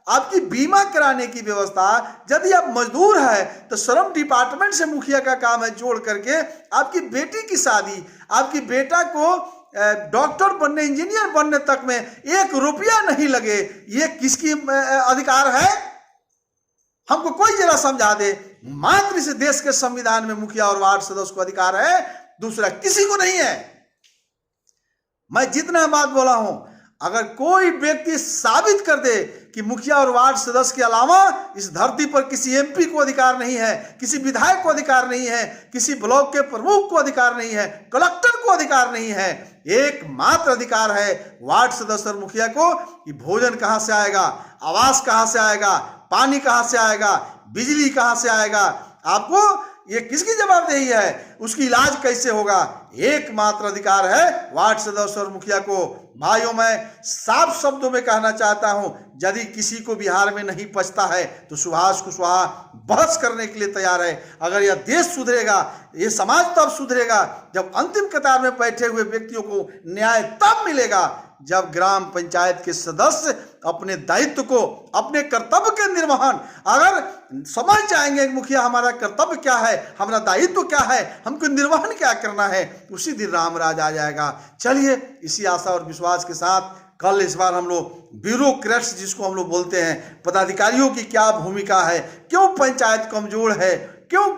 आपकी बीमा कराने की व्यवस्था। यदि आप मजदूर हैं तो श्रम डिपार्टमेंट से मुखिया का काम है जोड़ करके आपकी बेटी की शादी, आपकी बेटा को डॉक्टर बनने, इंजीनियर बनने तक में 1 रुपया नहीं लगे। ये किसकी अधिकार है? हमको कोई जरा समझा दे। मात्र इस देश के संविधान में मुखिया और वार्ड सदस्य को अधिकार है, दूसरा किसी को नहीं है। मैं जितना बात बोला हूं, अगर कोई व्यक्ति साबित कर दे कि मुखिया और वार्ड सदस्य के अलावा इस धरती पर किसी एमपी को अधिकार नहीं है, किसी विधायक को अधिकार नहीं है, किसी ब्लॉक के प्रमुख को अधिकार नहीं है, कलेक्टर को अधिकार नहीं है, एकमात्र अधिकार है वार्ड सदस्य और मुखिया को कि भोजन कहां से आएगा, आवास कहां से आएगा, पानी कहां से आएगा, बिजली कहां से आएगा, आपको ये किसकी जवाबदेही है, उसकी इलाज कैसे होगा, एकमात्र अधिकार है वार्ड सदस्य और मुखिया को। भाइयों, मैं साफ शब्दों में कहना चाहता हूं, यदि किसी को बिहार में नहीं पचता है तो सुभाष कुशवाहा बहस करने के लिए तैयार है। अगर यह देश सुधरेगा, ये समाज तब सुधरेगा जब अंतिम कतार में बैठे हुए व्यक्तियों को न्याय तब मिलेगा जब ग्राम पंचायत के सदस्य अपने दायित्व को, अपने कर्तव्य के निर्वहन, अगर समझ जाएंगे मुखिया हमारा कर्तव्य क्या है, हमारा दायित्व क्या है, हमको निर्वहन क्या करना है, उसी दिन राम राज आ जाएगा। चलिए, इसी आशा और विश्वास के साथ कल इस बार हम लोग ब्यूरोक्रेट्स जिसको हम लोग बोलते हैं, पदाधिकारियों की क्या भूमिका है, क्यों पंचायत कमजोर है, क्यों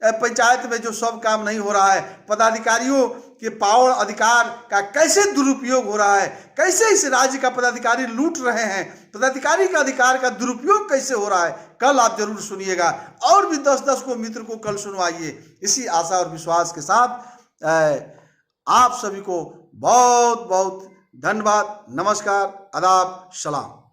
पंचायत में जो सब काम नहीं हो रहा है, पदाधिकारियों के पावर अधिकार का कैसे दुरुपयोग हो रहा है, कैसे इस राज्य का पदाधिकारी लूट रहे हैं, पदाधिकारी का अधिकार का दुरुपयोग कैसे हो रहा है, कल आप जरूर सुनिएगा। और भी 10-10 को मित्र को कल सुनवाइए। इसी आशा और विश्वास के साथ आप सभी को बहुत बहुत धन्यवाद। नमस्कार, आदाब, सलाम।